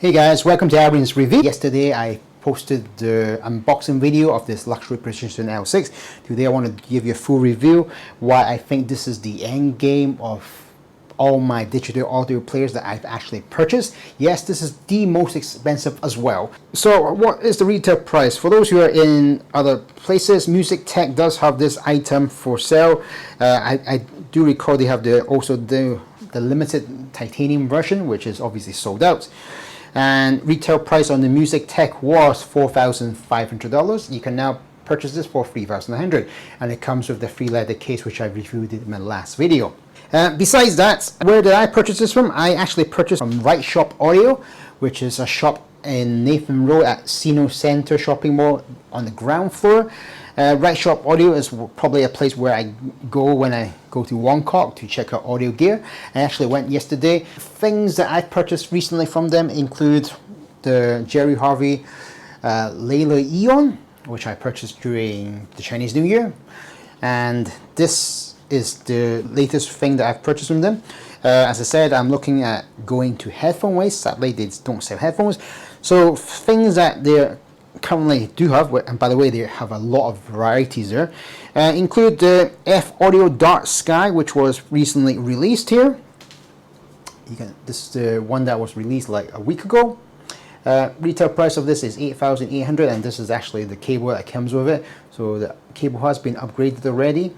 Hey guys, welcome to Aaron's review. Yesterday I posted the unboxing video of this luxury precision L6. Today I want to give you a full review why I think this is the end game of all my digital audio players that I've actually purchased. Yes, this is the most expensive as well. So what is the retail price? For those who are in other places, Music Tech does have this item for sale. I do recall they have also the limited titanium version, which is obviously sold out. And retail price on the Music Tech was $4,500. You can now purchase this for $3,100, and it comes with the free leather case, which I reviewed in my last video. Besides that, where did I purchase this from? I actually purchased from Right Shop Audio, which is a shop in Nathan Road at Sino Center Shopping Mall on the ground floor. Right Shop Audio is probably a place where I go when I go to Wongkok to check out audio gear. I actually went yesterday. Things that I've purchased recently from them include the Jerry Harvey Layla Eon, which I purchased during the Chinese New Year. And this is the latest thing that I've purchased from them. As I said, I'm looking at going to headphone ways. Sadly, they don't sell headphones. So things that they're currently do have, and by the way, they have a lot of varieties there, include the F Audio Dark Sky, which was recently released here. This is the one that was released like a week ago. Retail price of this is $8,800, and this is actually the cable that comes with it, so the cable has been upgraded already.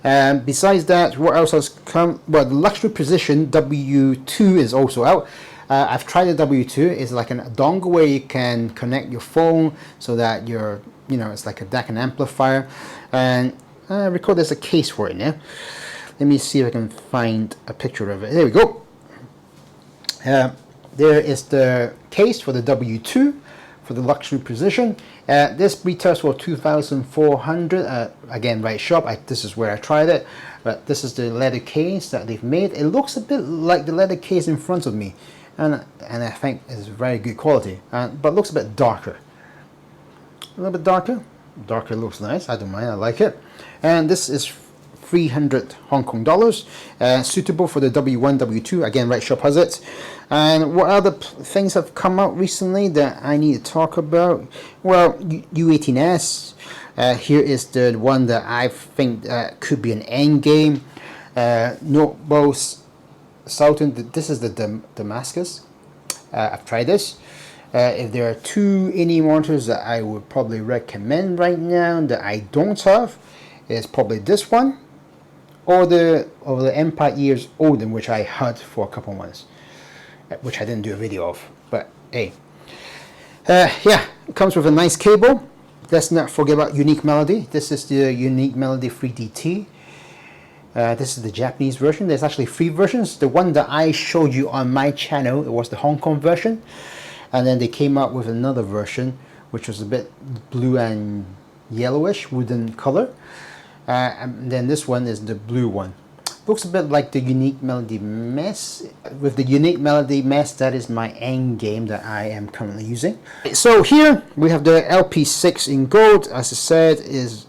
Besides that, what else has come? Well, the Luxury Precision W2 is also out. I've tried the W2. It's like a dongle where you can connect your phone so that it's like a DAC and amplifier. And I recall there's a case for it now. Let me see if I can find a picture of it. There we go. There is the case for the W2 for the Luxury Precision. This retails for $2,400. Again, Right Shop. This is where I tried it. But this is the leather case that they've made. It looks a bit like the leather case in front of me. And I think it's very good quality, but looks a bit darker. A little bit darker. Darker looks nice. I don't mind. I like it. And this is 300 Hong Kong dollars. Suitable for the W1, W2. Again, Right Shop has it. And what other things have come out recently that I need to talk about? Well, U18S. Here is the one that I think could be an end game. Notebooks. Sultan, this is the Damascus. I've tried this. If there are two indie monitors that I would probably recommend right now that I don't have, is probably this one or the Empire Years Odin, which I had for a couple months, which I didn't do a video of. But hey, yeah, it comes with a nice cable. Let's not forget about Unique Melody. This is the Unique Melody 3DT. This is the Japanese version. There's actually 3 versions. The one that I showed you on my channel, it was the Hong Kong version, and then they came out with another version which was a bit blue and yellowish wooden color, and then this one is the blue one. Looks a bit like the Unique Melody Mesh. With the Unique Melody Mesh, that is my end game that I am currently using. So here we have the LP6 in gold. As I said, is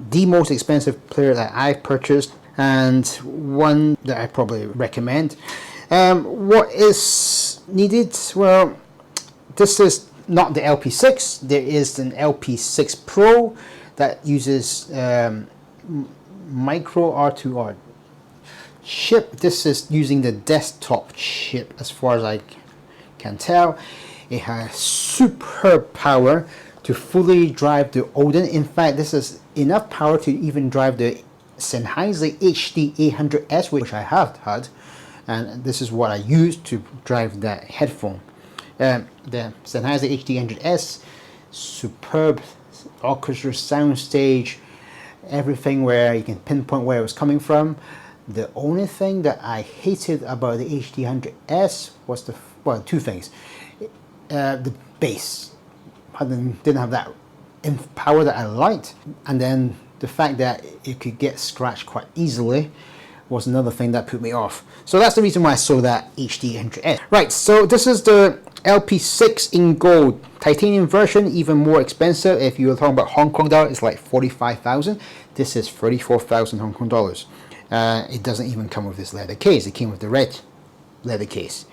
the most expensive player that I've purchased, and one that I probably recommend. What is needed? Well, this is not the LP6. There is an LP6 Pro that uses micro R2R chip. This is using the desktop chip as far as I can tell. It has superb power to fully drive the Odin. In fact, this is enough power to even drive the Sennheiser HD800S, which I have had, and this is what I use to drive that headphone. The Sennheiser HD800S, superb orchestra soundstage, everything where you can pinpoint where it was coming from. The only thing that I hated about the HD800S was two things. The bass didn't have that power that I liked, and then the fact that it could get scratched quite easily was another thing that put me off. So that's the reason why I saw that HD800S. Right, so this is the LP6 in gold titanium version, even more expensive. If you were talking about Hong Kong dollar, it's like 45,000. This is 34,000 Hong Kong dollars. It doesn't even come with this leather case. It came with the red leather case.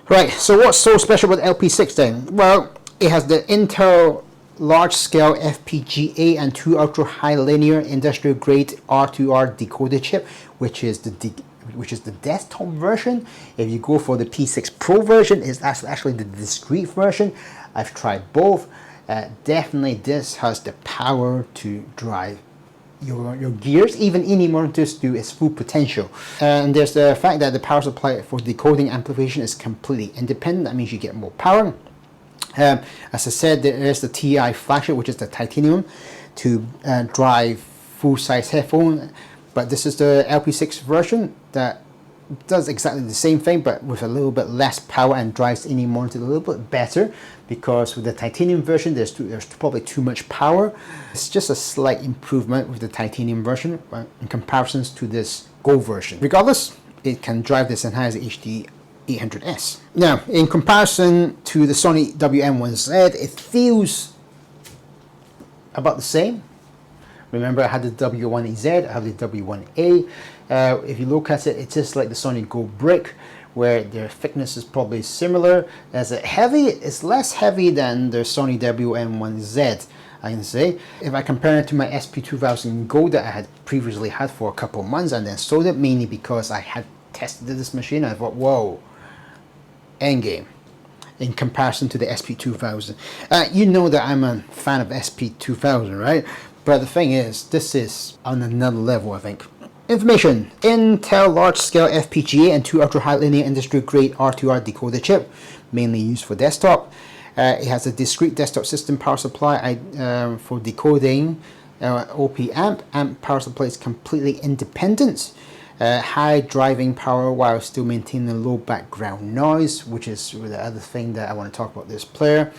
Right, so what's so special about LP6 then? Well, it has the Intel large-scale FPGA and 2 ultra-high linear industrial-grade R2R decoder chip, which is the desktop version. If you go for the P6 Pro version, it's actually the discrete version. I've tried both. Definitely this has the power to drive your gears, even any monitors, to its full potential. And there's the fact that the power supply for decoding amplification is completely independent. That means you get more power. As I said, there is the TI flagship, which is the titanium, to drive full-size headphone. But this is the LP6 version that does exactly the same thing, but with a little bit less power and drives any monitor a little bit better, because with the titanium version there's probably too much power. It's just a slight improvement with the titanium version in comparisons to this gold version. Regardless, it can drive the Sennheiser HD 800S. Now, in comparison to the Sony WM1Z, it feels about the same. Remember, I had the W1Z, I have the W1A. If you look at it, it's just like the Sony Go Brick, where their thickness is probably similar. It's less heavy than the Sony WM1Z, I can say. If I compare it to my Sp2000 Go that I had previously had for a couple of months and then sold it, mainly because I had tested this machine, I thought, whoa, endgame in comparison to the Sp2000. You know that I'm a fan of Sp2000, right? But the thing is, this is on another level, I think. Information: Intel large-scale FPGA and 2 ultra-high linear industrial-grade R2R decoder chip, mainly used for desktop. It has a discrete desktop system power supply for decoding, OP amp power supply is completely independent. High driving power while still maintaining low background noise, which is the other thing that I want to talk about this player.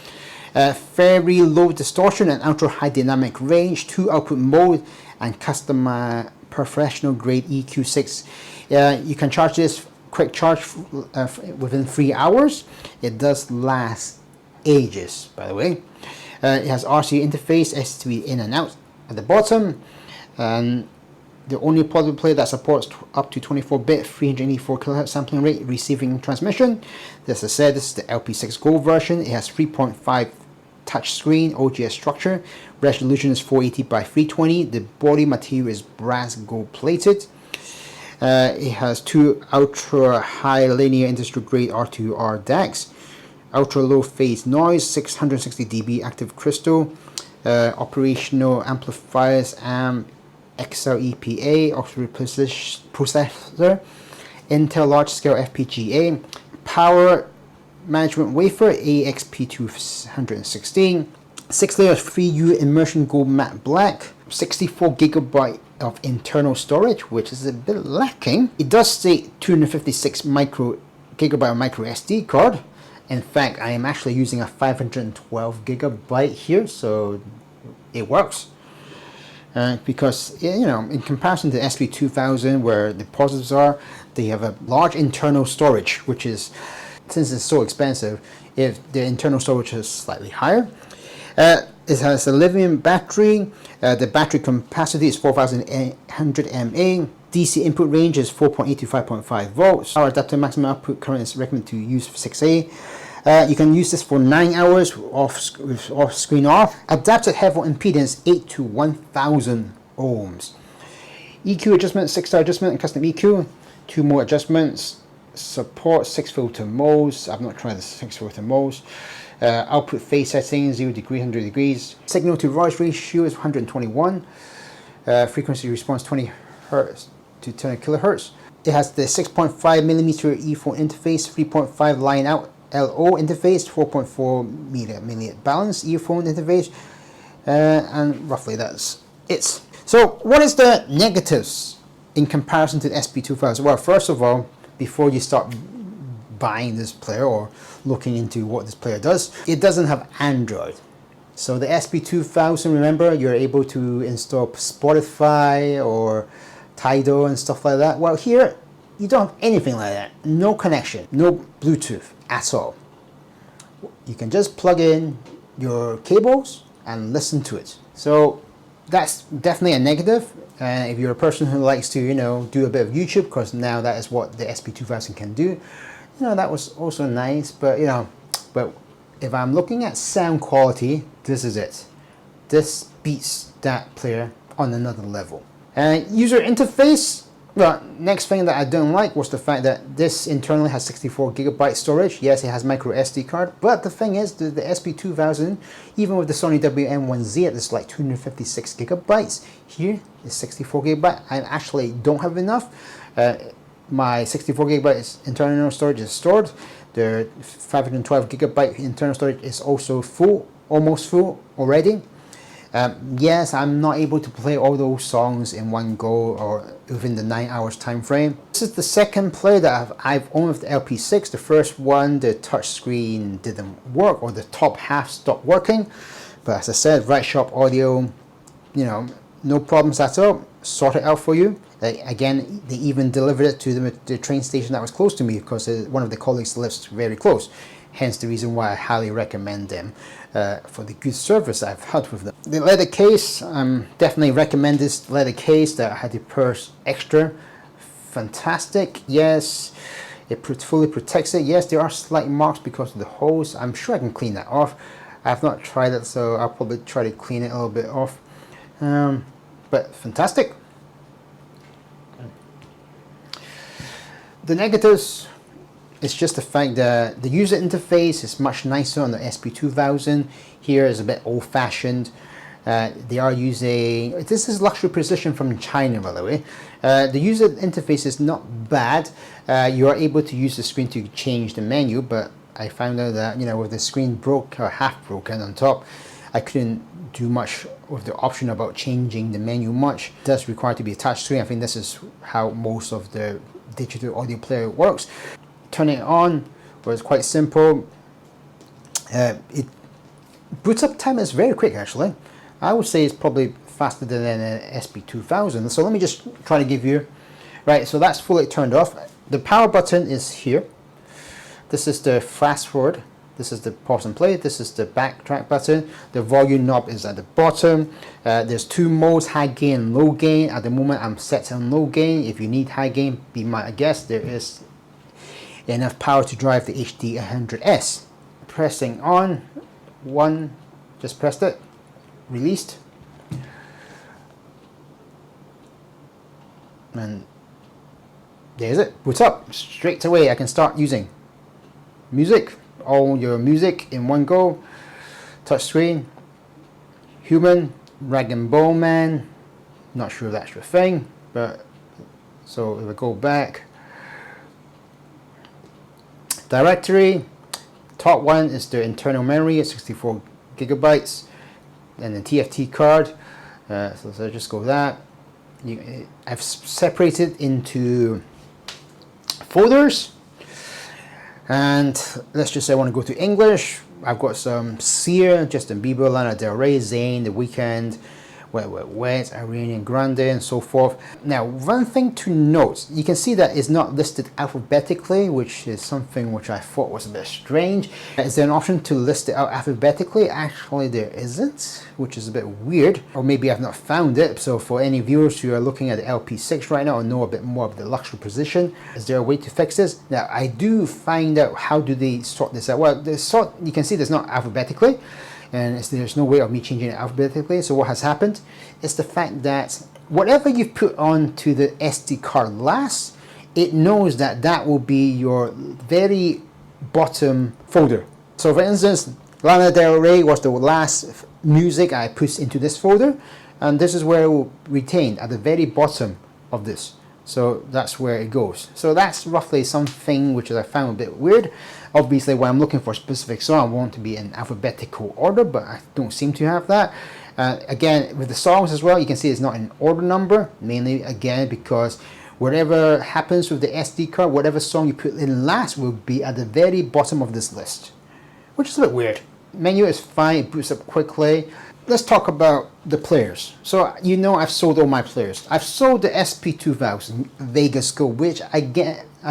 Very low distortion and ultra high dynamic range, 2 output mode, and custom professional grade EQ6. You can charge this quick charge within 3 hours. It does last ages, by the way. It has RCA interface, STB in and out at the bottom, and the only portable player that supports up to 24-bit 384 kHz sampling rate receiving transmission. As I said, this is the LP6 Gold version. It has 3.5 touchscreen OGS structure. Resolution is 480 by 320. The body material is brass gold plated. It has 2 ultra high linear industrial grade R2R DACs. Ultra low phase noise, 660 dB active crystal. Operational amplifiers, XL-EPA, auxiliary processor, Intel large-scale FPGA, power management wafer, AXP216, 6 layers 3U immersion gold matte black, 64 GB of internal storage, which is a bit lacking. It does say 256 GB micro SD card. In fact, I am actually using a 512 GB here, so it works. Because, you know, in comparison to the Sp2000, where the positives are, they have a large internal storage, which is, since it's so expensive, if the internal storage is slightly higher. It has a lithium battery. The battery capacity is 4800 mAh. DC input range is 4.8 to 5.5 volts. Power adapter maximum output current is recommended to use 6A. You can use this for 9 hours off screen off. Adapted headphone impedance 8 to 1000 ohms. EQ adjustment, 6-star adjustment and custom EQ. 2 more adjustments. Support 6 filter modes. I've not tried the 6 filter modes. Output phase settings 0 degree, 100 degrees. Signal to noise ratio is 121. Frequency response 20 Hz to 10 kilohertz. It has the 6.5mm earphone interface, 3.5 line out LO interface, 4.4 millimeter balance earphone interface, and roughly that's it. So what is the negatives in comparison to the Sp2000? Well, first of all, before you start buying this player or looking into what this player does, it doesn't have Android. So the Sp2000, remember, you're able to install Spotify or Tidal and stuff like that. Well, here you don't have anything like that. No connection, no Bluetooth at all. You can just plug in your cables and listen to it. So that's definitely a negative. If you're a person who likes to, you know, do a bit of YouTube, because now that is what the Sp2000 can do, you know, that was also nice, but you know, but if I'm looking at sound quality, this is it. This beats that player on another level. And user interface, well, next thing that I don't like was the fact that this internally has 64GB storage. Yes, it has micro SD card, but the thing is, the Sp2000, even with the Sony WM1Z, it's like 256GB. Here is 64GB. I actually don't have enough. My 64GB internal storage is stored. The 512GB internal storage is also full, almost full already. Yes, I'm not able to play all those songs in one go or within the 9 hours time frame. This is the second play that I've owned with the LP6. The first one, the touchscreen didn't work, or the top half stopped working. But as I said, Right Shop Audio, you know, no problems at all. Sort it out for you. Again, they even delivered it to the train station that was close to me, because one of the colleagues lives very close. Hence the reason why I highly recommend them for the good service I've had with them. The leather case, definitely recommend this leather case that I had to purse extra. Fantastic. Yes, it fully protects it. Yes, there are slight marks because of the holes. I'm sure I can clean that off. I have not tried it, so I'll probably try to clean it a little bit off. But fantastic. The negatives, it's just the fact that the user interface is much nicer on the Sp2000. Here is a bit old-fashioned. They are using, this is luxury precision from China, by the way. The user interface is not bad. You are able to use the screen to change the menu, but I found out that, you know, with the screen broke or half broken on top, I couldn't do much with the option about changing the menu much. It does require to be a touch screen. I think this is how most of the digital audio player works. Turning it on was quite simple. It boots up time is very quick, actually. I would say it's probably faster than an Sp2000. So let me just try to give you, right, so that's fully turned off. The power button is here. This is the fast forward. This is the pause and play. This is the backtrack button. The volume knob is at the bottom. There's two modes, high gain and low gain. At the moment I'm set on low gain. If you need high gain, be my guest. There is enough power to drive the HD 100S. Pressing on, one, just pressed it, released. And there's it, boots up. Straight away I can start using music. All your music in one go. Touchscreen, human, rag and bone man, not sure if that's your thing, but so if I go back, directory, top one is the internal memory at 64GB, and the TFT card. So just go that. I've separated into folders. And let's just say I want to go to English. I've got some Sia, Justin Bieber, Lana Del Rey, Zayn, The Weeknd, Wet Wet Wet, Ariana Grande, and so forth. Now, one thing to note, you can see that it's not listed alphabetically, which is something which I thought was a bit strange. Is there an option to list it out alphabetically? Actually, there isn't, which is a bit weird. Or maybe I've not found it. So for any viewers who are looking at the LP6 right now or know a bit more of the luxury position, is there a way to fix this? Now, I do find out how do they sort this out. Well, the sort, you can see there's not alphabetically. And there's no way of me changing it alphabetically. So what has happened is the fact that whatever you put onto the SD card last, it knows that that will be your very bottom folder. So for instance, Lana Del Rey was the last music I put into this folder, and this is where it will retain at the very bottom of this. So that's where it goes. So that's roughly something which I found a bit weird. Obviously, when I'm looking for a specific song, I want to be in alphabetical order, but I don't seem to have that. Again, with the songs as well, you can see it's not in order number, mainly again because whatever happens with the SD card, whatever song you put in last will be at the very bottom of this list, which is a bit weird. Menu is fine, it boots up quickly. Let's talk about the players. So you know I've sold all my players. I've sold the Sp2000 Vegas Gold, which I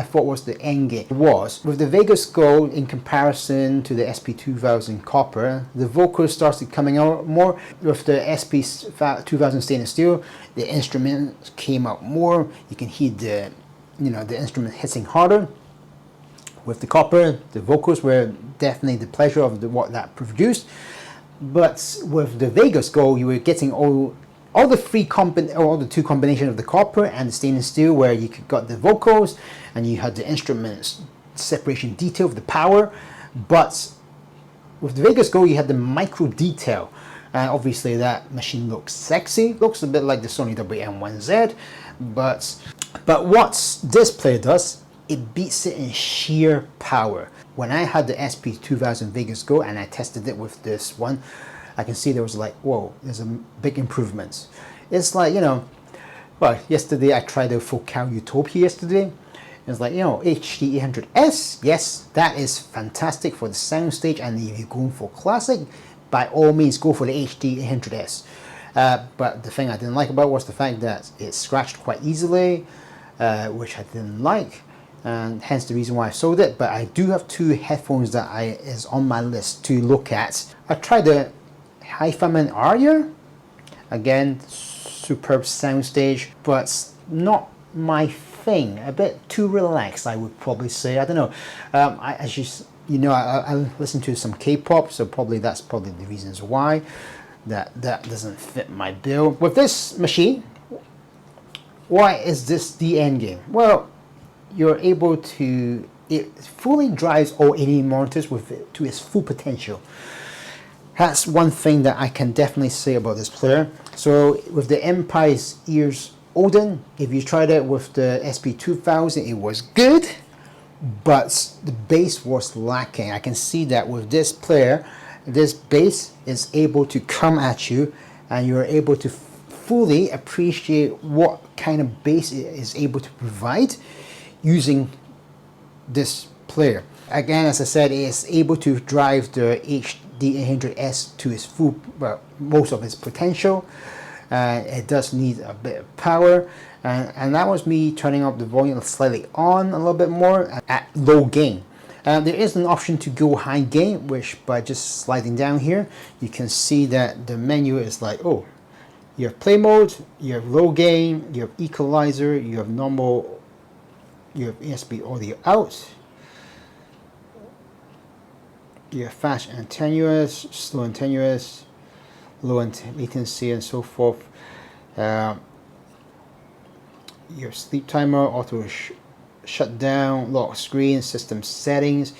thought was the end game. It was. With the Vegas Gold in comparison to the Sp2000 Copper, the vocals started coming out more. With the Sp2000 Stainless Steel, the instruments came out more. You can hear the instrument hitting harder. With the copper, the vocals were definitely the pleasure of what that produced. But with the Vegas Gold, you were getting all the two combinations of the copper and the stainless steel, where you got the vocals and you had the instruments separation detail of the power. But with the Vegas Gold, you had the micro detail, and obviously that machine looks sexy, looks a bit like the Sony WM-1Z. But what this player does, it beats it in sheer power. When I had the Sp2000 Vegas Gold and I tested it with this one, I can see there was like, whoa, there's a big improvement. It's like, well, yesterday I tried the Focal Utopia yesterday. It's like, HD 800S, yes, that is fantastic for the soundstage, and if you're going for classic, by all means go for the HD 800S. But the thing I didn't like about it was the fact that it scratched quite easily, which I didn't like, and hence the reason why I sold it. But I do have two headphones that is on my list to look at. I tried the Hi-Fi Aria, again, superb soundstage, but not my thing. A bit too relaxed, I would probably say. I don't know. I listen to some K-pop, so that's probably the reasons why that doesn't fit my bill. With this machine, why is this the end game? Well, you're able to, it fully drives all 80 monitors to its full potential. That's one thing that I can definitely say about this player. So with the Empire's Ears Odin, if you tried it with the Sp2000, it was good, but the bass was lacking. I can see that with this player, this bass is able to come at you, and you're able to fully appreciate what kind of bass it is able to provide using this player. Again, as I said, it is able to drive the HD 800S to its full, well, most of its potential. It does need a bit of power, and that was me turning up the volume slightly on a little bit more at low gain. There is an option to go high gain, which by just sliding down here, you can see that the menu is like, oh, you have play mode, you have low gain, you have equalizer, you have normal, you have ESP audio out, you have fast and tenuous, slow and tenuous, low latency, and so forth. Your sleep timer, auto shut down, lock screen, system settings,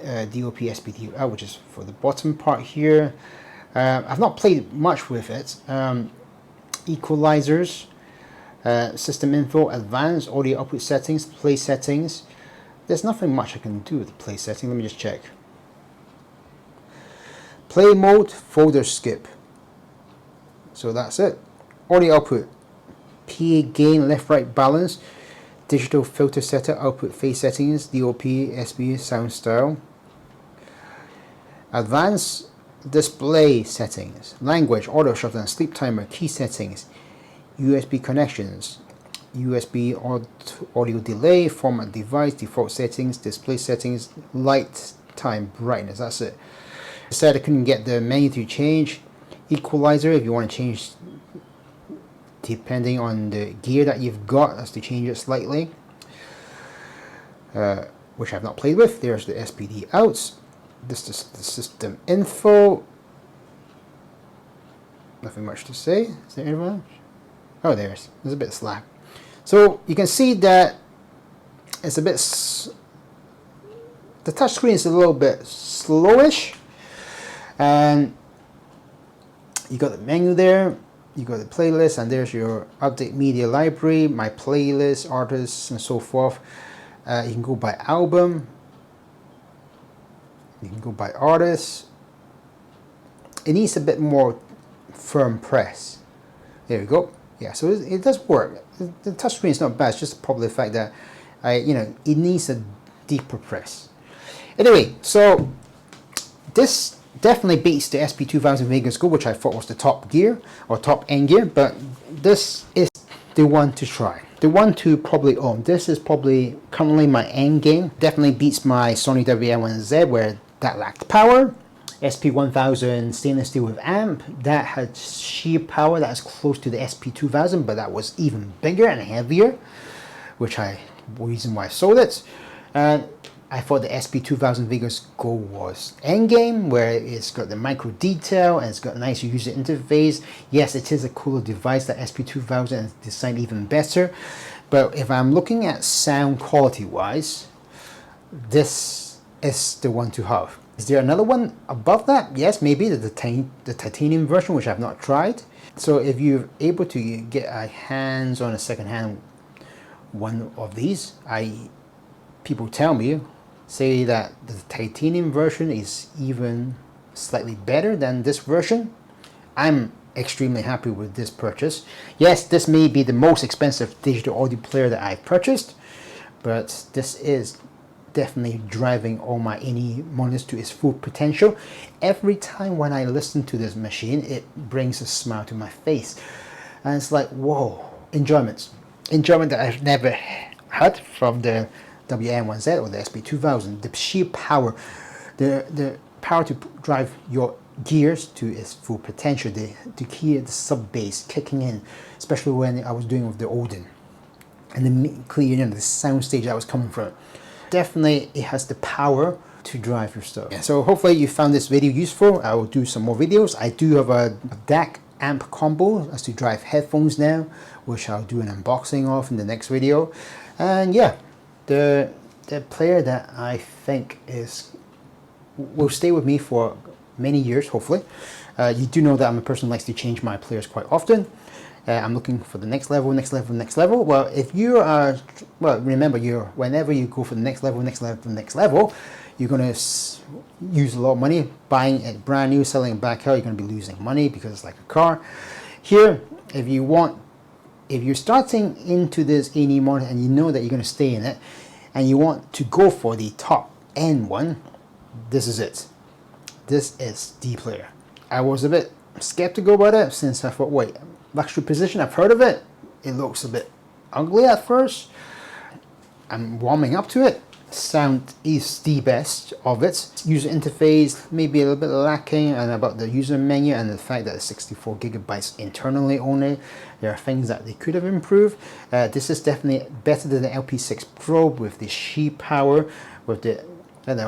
DOP SPD out, which is for the bottom part here. I've not played much with it. Equalizers, system info, advanced audio output settings, play settings. There's nothing much I can do with the play setting. Let me just check. Play mode, folder skip. So that's it. Audio output, PA gain, left right balance, digital filter setter, output phase settings, DOP, SB, sound style. Advanced display settings, language, auto shutdown, sleep timer, key settings, USB connections, USB audio delay, format device, default settings, display settings, light time, brightness. That's it. I said I couldn't get the menu to change. Equalizer, if you want to change depending on the gear that you've got, that's to change it slightly, which I've not played with. There's the SPD outs. This is the system info. Nothing much to say. Is there anyone else? Oh, there's a bit slack. So you can see that it's a bit, the touch screen is a little bit slowish, and you got the menu there, you got the playlist, and there's your update media library, my playlist, artists, and so forth. You can go by album, you can go by artists. It needs a bit more firm press. There we go. Yeah, so it does work. The touchscreen is not bad. It's just probably the fact that it needs a deeper press. Anyway, so this definitely beats the Sp2000 Vegas Gold, which I thought was the top gear or top end gear, but this is the one to try, the one to probably own. This is probably currently my end game. Definitely beats my Sony WM-1Z, where that lacked power. Sp1000 stainless steel with amp, that had sheer power that is close to the Sp2000, but that was even bigger and heavier, which reason why I sold it. And I thought the SP2000 Vega's goal was endgame, where it's got the micro detail and it's got a nice user interface. Yes, it is a cooler device. The SP2000 is designed even better. But if I'm looking at sound quality wise, this is the one to have. Is there another one above that? Yes, maybe the titanium version, which I've not tried. So if you're able to get a hands on a second-hand one of these, people tell me, say that the titanium version is even slightly better than this version. I'm extremely happy with this purchase. Yes, this may be the most expensive digital audio player that I've purchased, but this is definitely driving all my any monitors to its full potential. Every time when I listen to this machine, it brings a smile to my face, and it's like, whoa, enjoyment that I've never had from the WN1Z or the SP2000. The sheer power, the power to drive your gears to its full potential, to hear the sub bass kicking in, especially when I was doing with the Odin, and the sound stage that was coming from it. Definitely it has the power to drive your stuff. Yeah, so hopefully you found this video useful. I will do some more videos. I do have a DAC amp combo as to drive headphones now, which I'll do an unboxing of in the next video. And yeah, the player that I think will stay with me for many years, hopefully. You do know that I'm a person who likes to change my players quite often. I'm looking for the next level, next level, next level. Well, if you are, well, remember, whenever you go for the next level, next level, next level, you're going to use a lot of money buying it brand new, selling it back out. You're going to be losing money because it's like a car. Here, if you're starting into this A&E monitor and you know that you're going to stay in it, and you want to go for the top end one, this is it. This is the player. I was a bit skeptical about it since I thought, wait, luxury precision, I've heard of it. It looks a bit ugly at first. I'm warming up to it. Sound is the best of it. User interface maybe a little bit lacking, and about the user menu and the fact that it's 64 gigabytes internally only. There are things that they could have improved. This is definitely better than the LP6 Pro with the sheer power, with the, with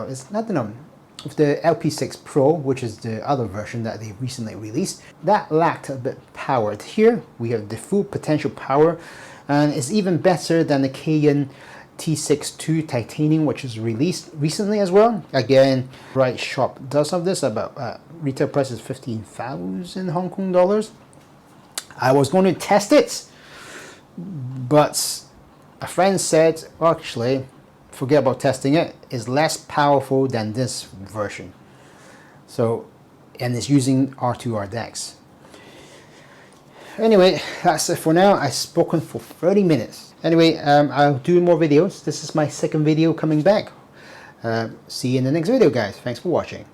the LP6 Pro, which is the other version that they recently released. That lacked a bit of power. Here we have the full potential power, and it's even better than the Canon T6 Titanium, which was released recently as well. Again, Right Shop does have this. About retail price is 15,000 Hong Kong dollars. I was going to test it, but a friend said, actually, forget about testing it. It's less powerful than this version. So, and it's using R2R DACs. Anyway, that's it for now. I've spoken for 30 minutes. Anyway, I'll do more videos. This is my second video coming back. See you in the next video, guys. Thanks for watching.